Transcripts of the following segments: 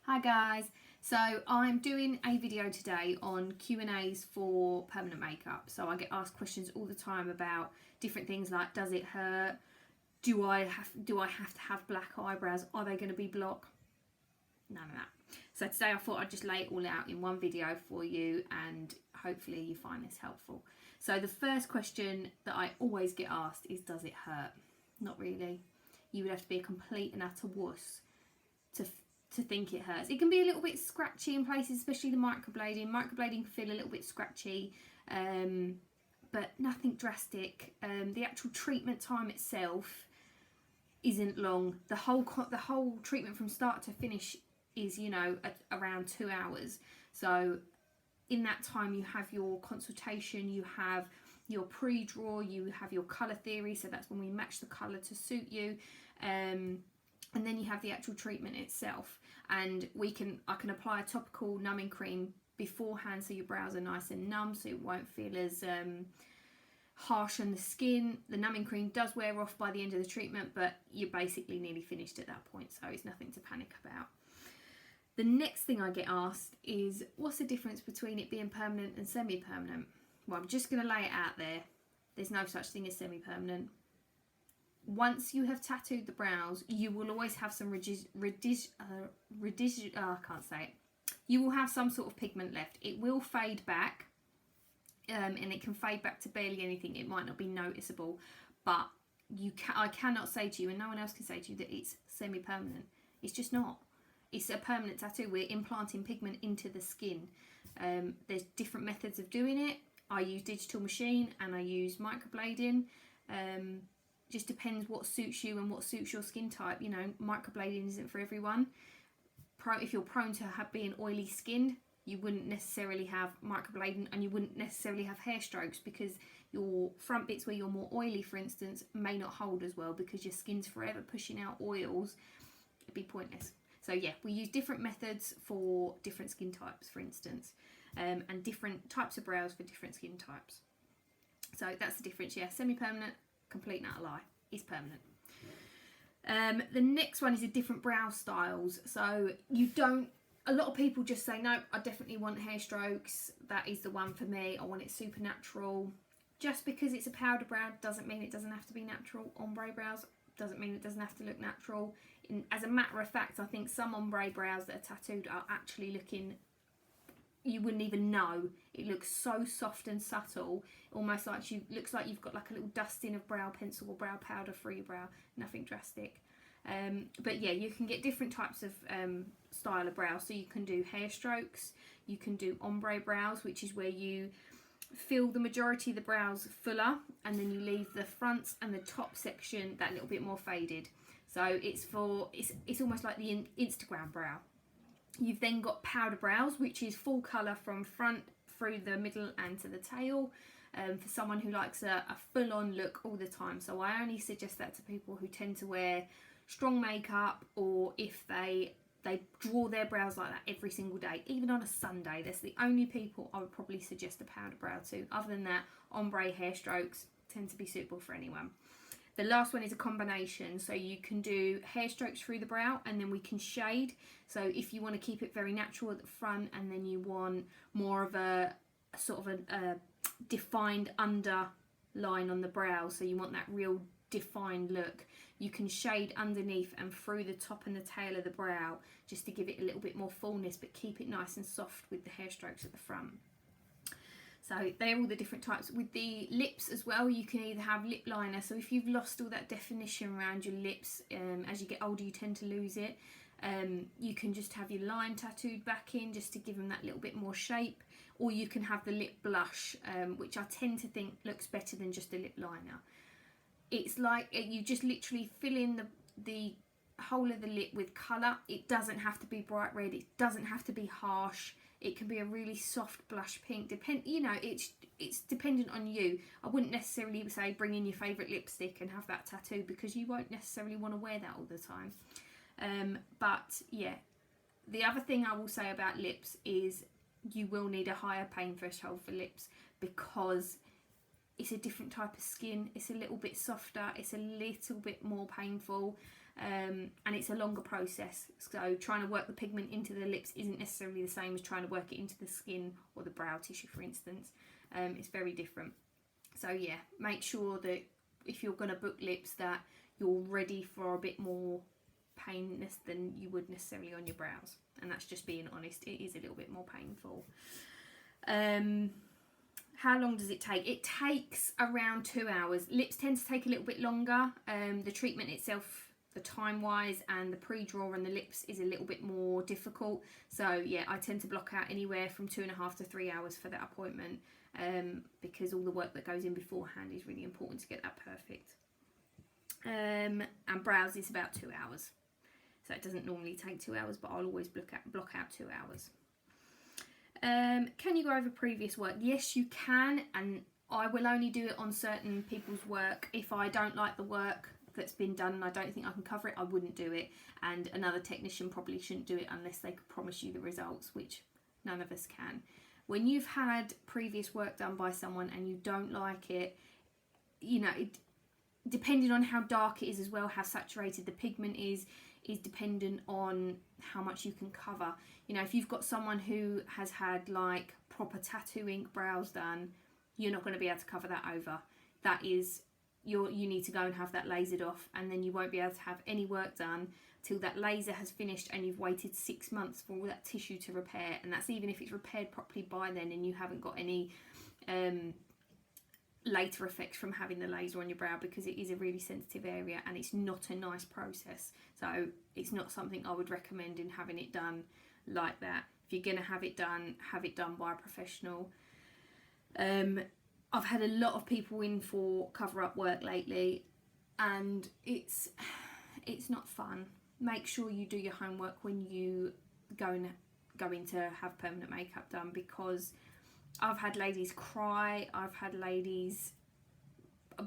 Hi guys, so I'm doing a video today on Q&As for permanent makeup. So I get asked questions all the time about different things like, does it hurt? Do I have to have black eyebrows? Are they going to be block? None of that. So today I thought I'd just lay it all out in one video for you and hopefully you find this helpful. So the first question that I always get asked is, does it hurt? Not really. You would have to be a complete and utter wuss to think it hurts. It can be a little bit scratchy in places, especially the microblading. Microblading can feel a little bit scratchy, but nothing drastic. The actual treatment time itself isn't long. The whole treatment from start to finish is, around 2 hours. So in that time you have your consultation, you have your pre-draw, you have your colour theory, so that's when we match the colour to suit you, and then you have the actual treatment itself. And I can apply a topical numbing cream beforehand so your brows are nice and numb, so it won't feel as harsh on the skin. The numbing cream does wear off by the end of the treatment, but you're basically nearly finished at that point, so it's nothing to panic about. The next thing I get asked is, what's the difference between it being permanent and semi-permanent? Well, I'm just going to lay it out there. There's no such thing as semi-permanent. Once you have tattooed the brows, you will always have some You will have some sort of pigment left. It will fade back, and it can fade back to barely anything. It might not be noticeable, but I cannot say to you, and no one else can say to you, that it's semi-permanent. It's just not. It's a permanent tattoo. We're implanting pigment into the skin. There's different methods of doing it. I use digital machine and I use microblading. Just depends what suits you and what suits your skin type. Microblading isn't for everyone. If you're prone to being oily skinned, you wouldn't necessarily have microblading, and you wouldn't necessarily have hair strokes, because your front bits where you're more oily, for instance, may not hold as well because your skin's forever pushing out oils. It'd be pointless. So yeah, we use different methods for different skin types, for instance, and different types of brows for different skin types. So that's the difference. Yeah, semi-permanent, complete and utter lie, is permanent. The next one is the different brow styles. So a lot of people just say, no, I definitely want hair strokes. That is the one for me. I want it super natural. Just because it's a powder brow doesn't mean it doesn't have to be natural. Ombre brows doesn't mean it doesn't have to look natural. As a matter of fact, I think some ombre brows that are tattooed are actually looking, you wouldn't even know. It looks so soft and subtle, almost like looks like you've got like a little dusting of brow pencil or brow powder for your brow. Nothing drastic. But yeah, you can get different types of style of brow. So you can do hair strokes, you can do ombre brows, which is where you fill the majority of the brows fuller, and then you leave the front and the top section that little bit more faded. So it's almost like the Instagram brow. You've then got powder brows, which is full colour from front through the middle and to the tail, for someone who likes a full-on look all the time. So I only suggest that to people who tend to wear strong makeup, or if they draw their brows like that every single day, even on a Sunday. That's the only people I would probably suggest a powder brow to. Other than that, ombre hair strokes tend to be suitable for anyone. The last one is a combination, so you can do hair strokes through the brow and then we can shade. So if you want to keep it very natural at the front, and then you want more of a sort of a defined underline on the brow, so you want that real defined look, you can shade underneath and through the top and the tail of the brow, just to give it a little bit more fullness, but keep it nice and soft with the hair strokes at the front. So they're all the different types. With the lips as well, you can either have lip liner. So if you've lost all that definition around your lips, as you get older you tend to lose it, you can just have your line tattooed back in just to give them that little bit more shape. Or you can have the lip blush, which I tend to think looks better than just a lip liner. It's like you just literally fill in the whole of the lip with colour. It doesn't have to be bright red, it doesn't have to be harsh. It can be a really soft blush pink. It's dependent on you. I wouldn't necessarily say bring in your favourite lipstick and have that tattoo, because you won't necessarily want to wear that all the time. But yeah, the other thing I will say about lips is you will need a higher pain threshold for lips, because it's a different type of skin. It's a little bit softer, it's a little bit more painful. and it's a longer process. So trying to work the pigment into the lips isn't necessarily the same as trying to work it into the skin or the brow tissue, for instance. It's very different. So yeah, make sure that if you're going to book lips that you're ready for a bit more painness than you would necessarily on your brows, and that's just being honest. It is a little bit more painful. How long does it take? It takes around 2 hours. Lips tend to take a little bit longer. The treatment itself, the time wise, and the pre-draw and the lips is a little bit more difficult. So yeah, I tend to block out anywhere from 2.5 to 3 hours for that appointment, because all the work that goes in beforehand is really important to get that perfect. And brows is about 2 hours. So it doesn't normally take 2 hours, but I'll always block out 2 hours. Can you go over previous work? Yes, you can, and I will only do it on certain people's work. If I don't like the work that's been done and I don't think I can cover it, I wouldn't do it. And another technician probably shouldn't do it unless they could promise you the results, which none of us can. When you've had previous work done by someone and you don't like it, you know, depending on how dark it is as well, how saturated the pigment is dependent on how much you can cover. You know, if you've got someone who has had like proper tattoo ink brows done, you're not going to be able to cover that over. That is, you need to go and have that lasered off, and then you won't be able to have any work done till that laser has finished and you've waited 6 months for all that tissue to repair. And that's even if it's repaired properly by then and you haven't got any later effects from having the laser on your brow, because it is a really sensitive area and it's not a nice process. So it's not something I would recommend in having it done like that. If you're going to have it done by a professional. I've had a lot of people in for cover-up work lately, and it's not fun. Make sure you do your homework when you go in to have permanent makeup done, because I've had ladies cry, I've had ladies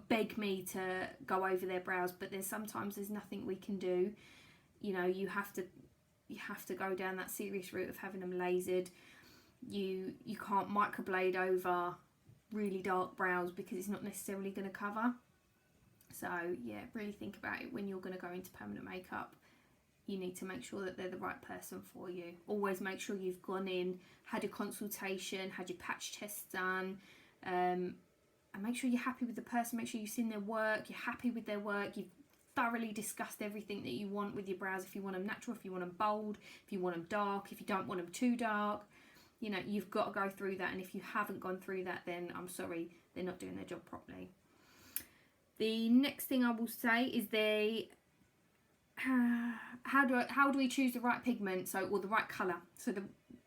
beg me to go over their brows, but sometimes there's nothing we can do. You know, you have to go down that serious route of having them lasered. You can't microblade over really dark brows because it's not necessarily going to cover. So yeah, really think about it when you're going to go into permanent makeup. You need to make sure that they're the right person for you. Always make sure you've gone in, had a consultation, had your patch test done, and make sure you're happy with the person. Make sure you've seen their work, you're happy with their work, you've thoroughly discussed everything that you want with your brows. If you want them natural, if you want them bold, if you want them dark, if you don't want them too dark, you know, you've got to go through that. And if you haven't gone through that, then I'm sorry, they're not doing their job properly. The next thing I will say is how do we choose the right pigment, or the right colour? So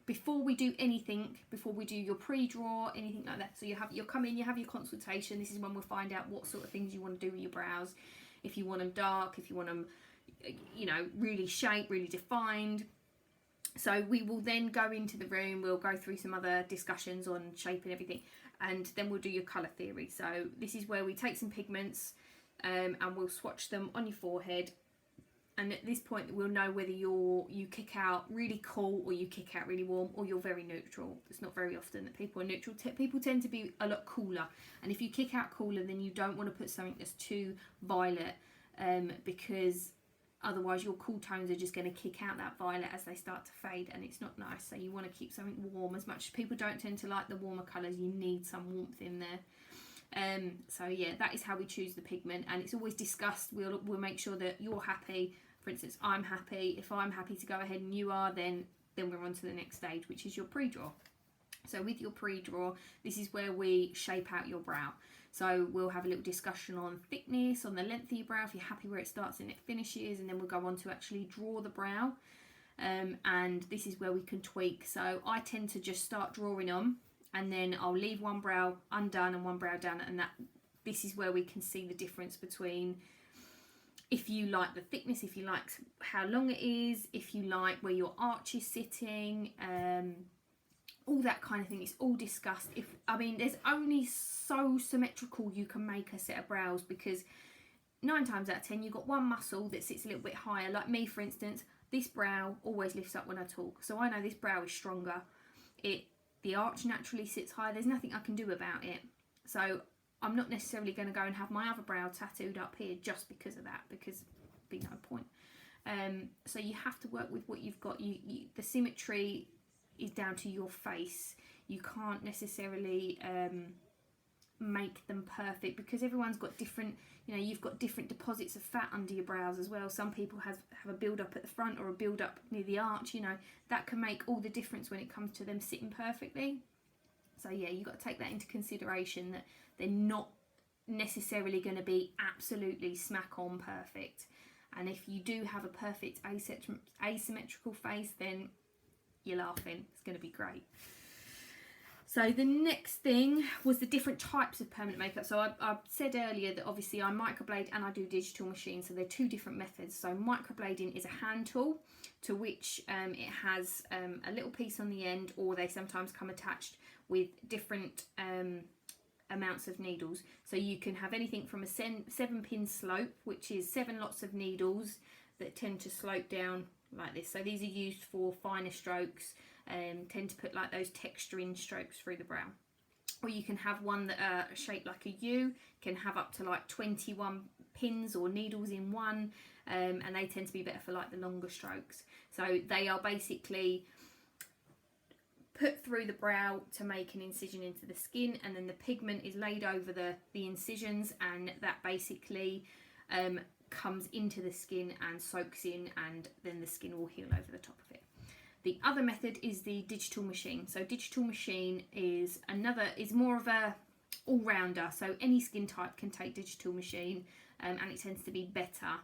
before we do anything, before we do your pre-draw, anything like that, so you come in, you have your consultation. This is when we'll find out what sort of things you want to do with your brows. If you want them dark, if you want them, you know, really shaped, really defined. So we will then go into the room, we'll go through some other discussions on shape and everything, and then we'll do your colour theory. So this is where we take some pigments and we'll swatch them on your forehead. And at this point, we'll know whether you kick out really cool or you kick out really warm, or you're very neutral. It's not very often that people are neutral. People tend to be a lot cooler. And if you kick out cooler, then you don't want to put something that's too violet, because otherwise your cool tones are just going to kick out that violet as they start to fade, and it's not nice. So you want to keep something warm. As much as people don't tend to like the warmer colours, you need some warmth in there. So yeah, that is how we choose the pigment, and it's always discussed. We'll make sure that you're happy. For instance, I'm happy. If I'm happy to go ahead and you are, then we're on to the next stage, which is your pre-draw. So with your pre-draw, this is where we shape out your brow. So we'll have a little discussion on thickness, on the length of your brow, if you're happy where it starts and it finishes, and then we'll go on to actually draw the brow. And this is where we can tweak. So I tend to just start drawing on, and then I'll leave one brow undone and one brow done, and this is where we can see the difference between if you like the thickness, if you like how long it is, if you like where your arch is sitting, all that kind of thing. It's all discussed. There's only so symmetrical you can make a set of brows, because 9 times out of 10 you've got one muscle that sits a little bit higher. Like me, for instance, this brow always lifts up when I talk, so I know this brow is stronger. The arch naturally sits higher. There's nothing I can do about it. So I'm not necessarily going to go and have my other brow tattooed up here just because of that, because be no point. So you have to work with what you've got. The symmetry is down to your face. You can't necessarily make them perfect, because everyone's got different, you know, you've got different deposits of fat under your brows as well. Some people have a build up at the front or a build up near the arch, you know, that can make all the difference when it comes to them sitting perfectly. So yeah, you've got to take that into consideration, that they're not necessarily going to be absolutely smack on perfect. And if you do have a perfect asymmetrical face, then you're laughing. It's going to be great. So the next thing was the different types of permanent makeup. So I said earlier that obviously I microblade and I do digital machine. So they're two different methods. So microblading is a hand tool to which it has a little piece on the end, or they sometimes come attached with different amounts of needles. So you can have anything from a 7-pin slope, which is 7 lots of needles that tend to slope down like this. So these are used for finer strokes, tend to put like those texturing strokes through the brow. Or you can have one that are shaped like a U, can have up to like 21 pins or needles in one, and they tend to be better for like the longer strokes. So they are basically put through the brow to make an incision into the skin, and then the pigment is laid over the incisions, and that basically comes into the skin and soaks in, and then the skin will heal over the top of it. The other method is the digital machine. So digital machine is more of a all-rounder. So any skin type can take digital machine, and it tends to be better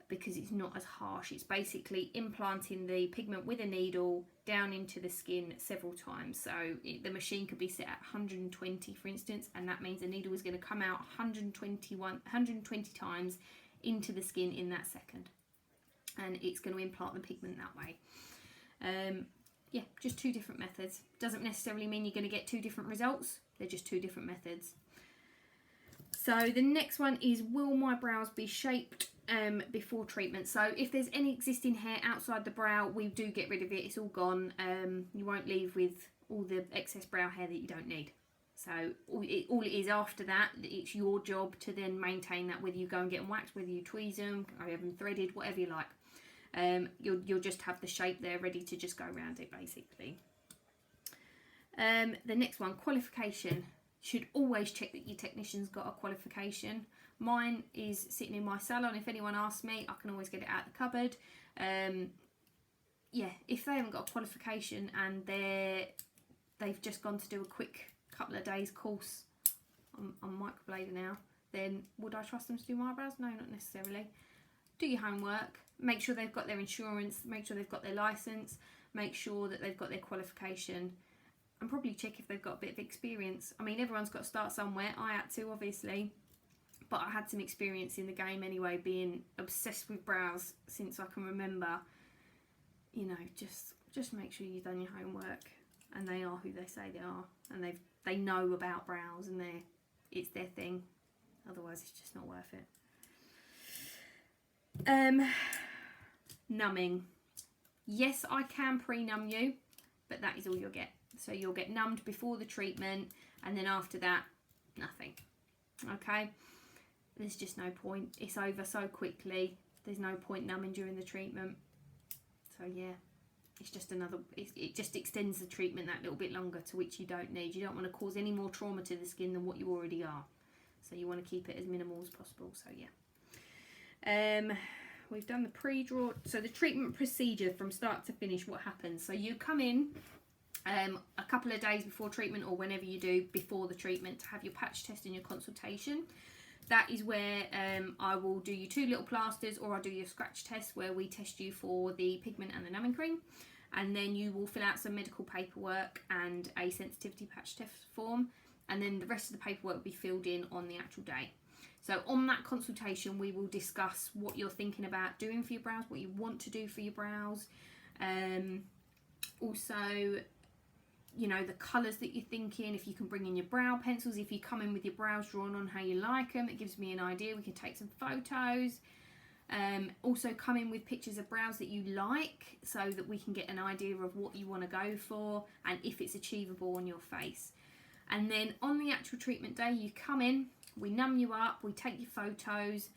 because it's not as harsh. It's basically implanting the pigment with a needle down into the skin several times. So the machine could be set at 120, for instance, and that means the needle is going to come out 120 times into the skin in that second, and it's going to implant the pigment that way. Yeah, just two different methods. Doesn't necessarily mean you're going to get two different results. They're just two different methods. So the next one is, will my brows be shaped before treatment? So if there's any existing hair outside the brow, we do get rid of it. It's all gone. You won't leave with all the excess brow hair that you don't need. So all it is after that, it's your job to then maintain that, whether you go and get them waxed, whether you tweeze them, or have them threaded, whatever you like. You'll just have the shape there ready to just go around it, basically. The next one, qualification. Should always check that your technician's got a qualification. Mine is sitting in my salon. If anyone asks me, I can always get it out of the cupboard. Yeah, if they haven't got a qualification and they've just gone to do a quick couple of days course on microblading now, then would I trust them to do my eyebrows? No, not necessarily. Do your homework. Make sure they've got their insurance. Make sure they've got their license. Make sure that they've got their qualification. And probably check if they've got a bit of experience. I mean, everyone's got to start somewhere. I had to, obviously. But I had some experience in the game anyway, being obsessed with brows since I can remember. You know, just make sure you've done your homework, and they are who they say they are, and they know about brows, and it's their thing. Otherwise, it's just not worth it. Numbing. Yes, I can pre-numb you, but that is all you'll get. So you'll get numbed before the treatment, and then after that, nothing. Okay? There's just no point. It's over so quickly. There's no point numbing during the treatment. So yeah, it's just it just extends the treatment that little bit longer, to which you don't need. You don't want to cause any more trauma to the skin than what you already are. So you want to keep it as minimal as possible. So yeah. We've done the pre-draw. So the treatment procedure from start to finish, what happens? So you come in a couple of days before treatment, or whenever you do before the treatment, to have your patch test and your consultation. That is where I will do you 2 little plasters, or I'll do your scratch test where we test you for the pigment and the numbing cream, and then you will fill out some medical paperwork and a sensitivity patch test form, and then the rest of the paperwork will be filled in on the actual day. So on that consultation, we will discuss what you're thinking about doing for your brows, what you want to do for your brows. Also, you know, the colours that you're thinking, if you can bring in your brow pencils, if you come in with your brows drawn on how you like them, it gives me an idea. We can take some photos. Also come in with pictures of brows that you like, so that we can get an idea of what you want to go for and if it's achievable on your face. And then on the actual treatment day, you come in, we numb you up, we take your photos,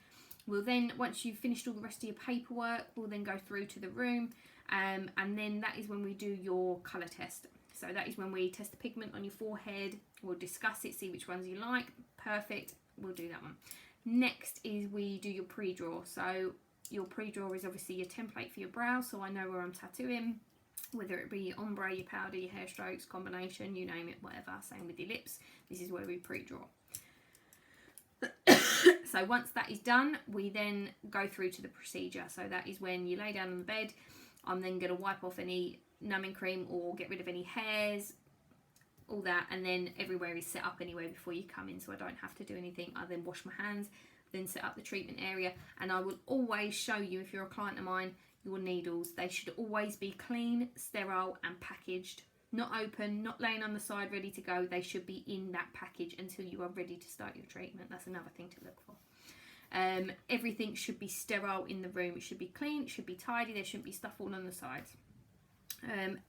We'll then, once you've finished all the rest of your paperwork, we'll then go through to the room, and then that is when we do your colour test. So that is when we test the pigment on your forehead. We'll discuss it, see which ones you like. Perfect, we'll do that one. Next is we do your pre-draw. So your pre-draw is obviously your template for your brows, so I know where I'm tattooing, whether it be your ombre, your powder, your hair strokes, combination, you name it, whatever. Same with your lips. This is where we pre-draw. So once that is done, we then go through to the procedure. So that is when you lay down on the bed. I'm then going to wipe off any numbing cream or get rid of any hairs, all that, and then everywhere is set up anyway before you come in, so I don't have to do anything. I then wash my hands, then set up the treatment area, and I will always show you, if you're a client of mine, your needles. They should always be clean, sterile and packaged. Not open, not laying on the side ready to go. They should be in that package until you are ready to start your treatment. That's another thing to look for. Everything should be sterile in the room. It should be clean, it should be tidy, there shouldn't be stuff all on the sides.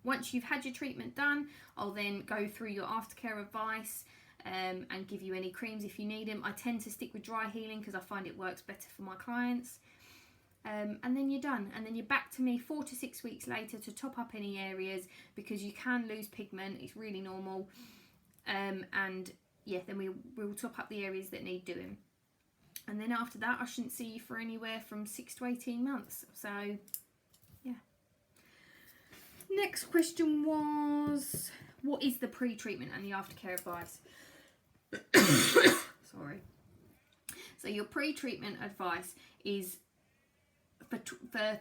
Once you've had your treatment done, I'll then go through your aftercare advice and give you any creams if you need them. I tend to stick with dry healing because I find it works better for my clients. And then you're done, and then you're back to me 4 to 6 weeks later to top up any areas, because you can lose pigment, it's really normal. And yeah, then we'll top up the areas that need doing, and then after that I shouldn't see you for anywhere from 6 to 18 months. So yeah. Next question was, what is the pre-treatment and the aftercare advice? Sorry. So your pre-treatment advice is for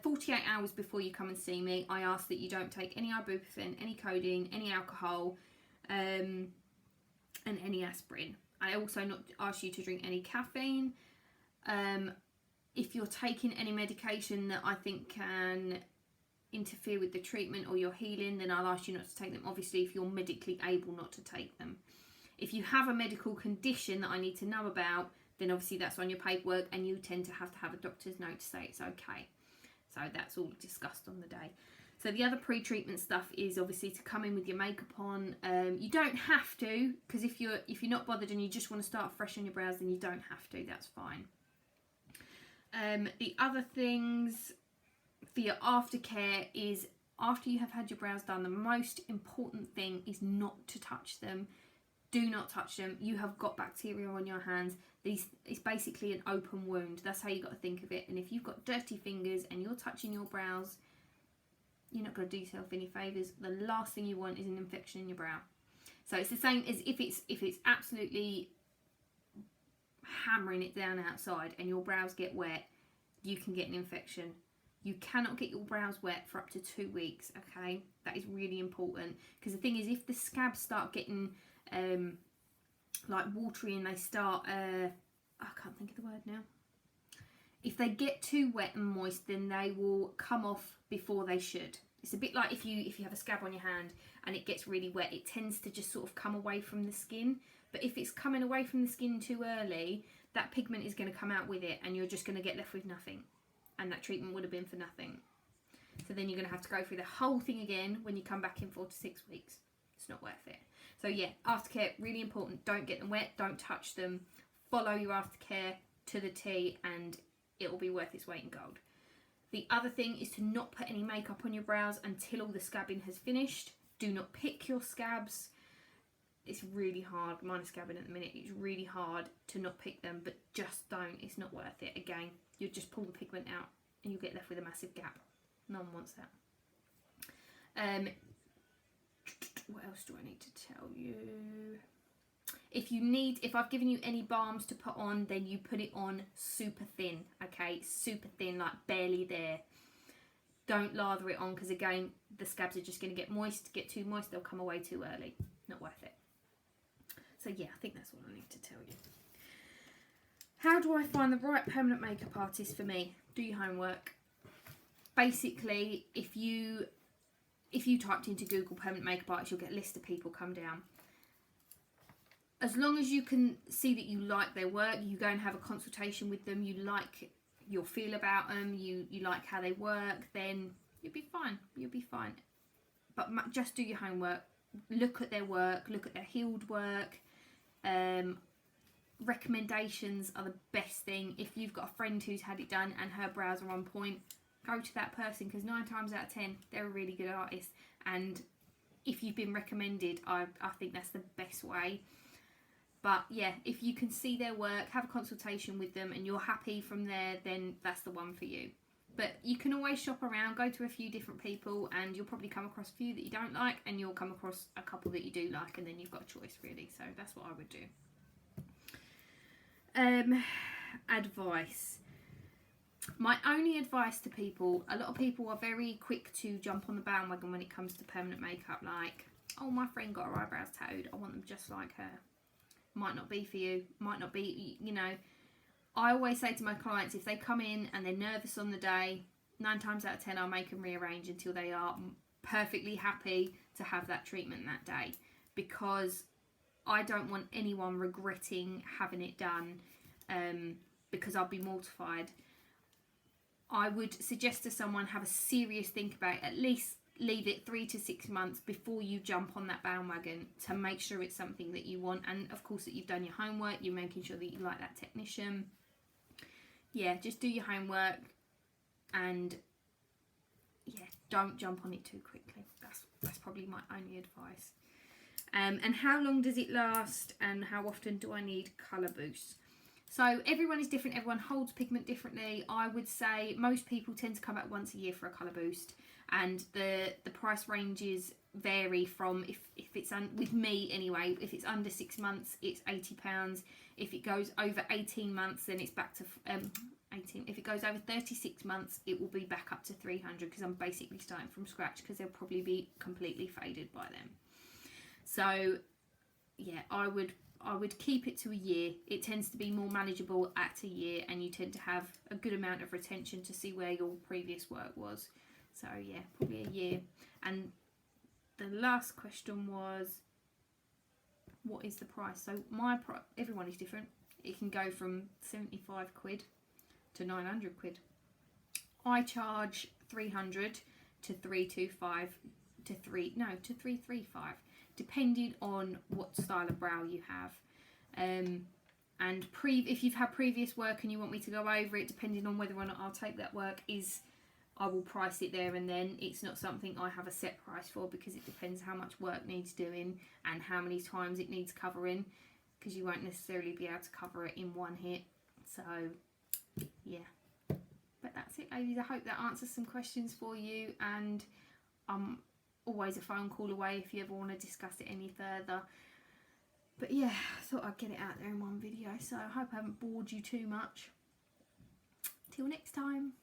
48 hours before you come and see me, I ask that you don't take any ibuprofen, any codeine, any alcohol, and any aspirin. I also not ask you to drink any caffeine. If you're taking any medication that I think can interfere with the treatment or your healing, then I'll ask you not to take them, obviously if you're medically able not to take them. If you have a medical condition that I need to know about, then obviously that's on your paperwork, and you tend to have a doctor's note to say it's okay. So that's all discussed on the day. So the other pre-treatment stuff is obviously to come in with your makeup on. You don't have to, because if you're not bothered and you just want to start fresh on your brows, then you don't have to, that's fine. The other things for your aftercare is, after you have had your brows done, the most important thing is not to touch them. Do not touch them. You have got bacteria on your hands. It's basically an open wound. That's how you got to think of it. And if you've got dirty fingers and you're touching your brows, you're not going to do yourself any favours. The last thing you want is an infection in your brow. So it's the same as if it's absolutely hammering it down outside and your brows get wet, you can get an infection. You cannot get your brows wet for up to 2 weeks, okay? That is really important, because the thing is, if the scabs start getting like watery and they start, I can't think of the word now. If they get too wet and moist, then they will come off before they should. It's a bit like if you have a scab on your hand and it gets really wet, it tends to just sort of come away from the skin. But if it's coming away from the skin too early, that pigment is going to come out with it, and you're just going to get left with nothing. And that treatment would have been for nothing. So then you're going to have to go through the whole thing again when you come back in 4 to 6 weeks. It's not worth it. So yeah, aftercare, really important. Don't get them wet, don't touch them. Follow your aftercare to the T, and it will be worth its weight in gold. The other thing is to not put any makeup on your brows until all the scabbing has finished. Do not pick your scabs. It's really hard. Mine is scabbing at the minute. It's really hard to not pick them, but just don't. It's not worth it. Again, you just pull the pigment out and you'll get left with a massive gap. No one wants that. What else do I need to tell you? If I've given you any balms to put on, then you put it on super thin, okay? Super thin, like barely there. Don't lather it on, because again, the scabs are just going to get too moist, they'll come away too early. Not worth it. So yeah, I think that's all I need to tell you. How do I find the right permanent makeup artist for me? Do your homework. Basically, if you typed into Google permanent makeup artist, you'll get a list of people come down. As long as you can see that you like their work, you go and have a consultation with them, you like your feel about them, you like how they work, then you'll be fine. You'll be fine. But just do your homework. Look at their work. Look at their healed work. recommendations are the best thing. If you've got a friend who's had it done and her brows are on point, go to that person, because 9 times out of 10 they're a really good artist, and if you've been recommended, I think that's the best way. But yeah, if you can see their work, have a consultation with them, and you're happy from there, then that's the one for you. But you can always shop around, go to a few different people, and you'll probably come across a few that you don't like, and you'll come across a couple that you do like, and then you've got a choice, really. So that's what I would do. Advice. My only advice to people, a lot of people are very quick to jump on the bandwagon when it comes to permanent makeup, like, oh, my friend got her eyebrows tattooed, I want them just like her. Might not be for you, might not be, you know. I always say to my clients, if they come in and they're nervous on the day, 9 times out of 10 I'll make them rearrange until they are perfectly happy to have that treatment that day, because I don't want anyone regretting having it done, because I'll be mortified. I would suggest to someone, have a serious think about it. At least leave it 3 to 6 months before you jump on that bandwagon, to make sure it's something that you want, and of course that you've done your homework, you're making sure that you like that technician. Yeah, just do your homework, and yeah, don't jump on it too quickly. That's probably my only advice. And how long does it last, and how often do I need colour boosts? So everyone is different, everyone holds pigment differently. I would say most people tend to come back once a year for a colour boost, and the price ranges vary from, if it's with me anyway, if it's under 6 months it's £80. If it goes over 18 months then it's back to 18. If it goes over 36 months it will be back up to 300, because I'm basically starting from scratch, because they'll probably be completely faded by then. So yeah, I would keep it to a year. It tends to be more manageable at a year, and you tend to have a good amount of retention to see where your previous work was. So yeah, probably a year. And the last question was, what is the price? So everyone is different. It can go from 75 quid to 900 quid. I charge 300 to 325 to 335, depending on what style of brow you have. And if you've had previous work and you want me to go over it, depending on whether or not I'll take that work, I will price it there and then. It's not something I have a set price for, because it depends how much work needs doing and how many times it needs covering, because you won't necessarily be able to cover it in one hit. So yeah, but that's it, ladies. I hope that answers some questions for you, and I'm always a phone call away if you ever want to discuss it any further. But yeah, I thought I'd get it out there in one video, so I hope I haven't bored you too much. Till next time.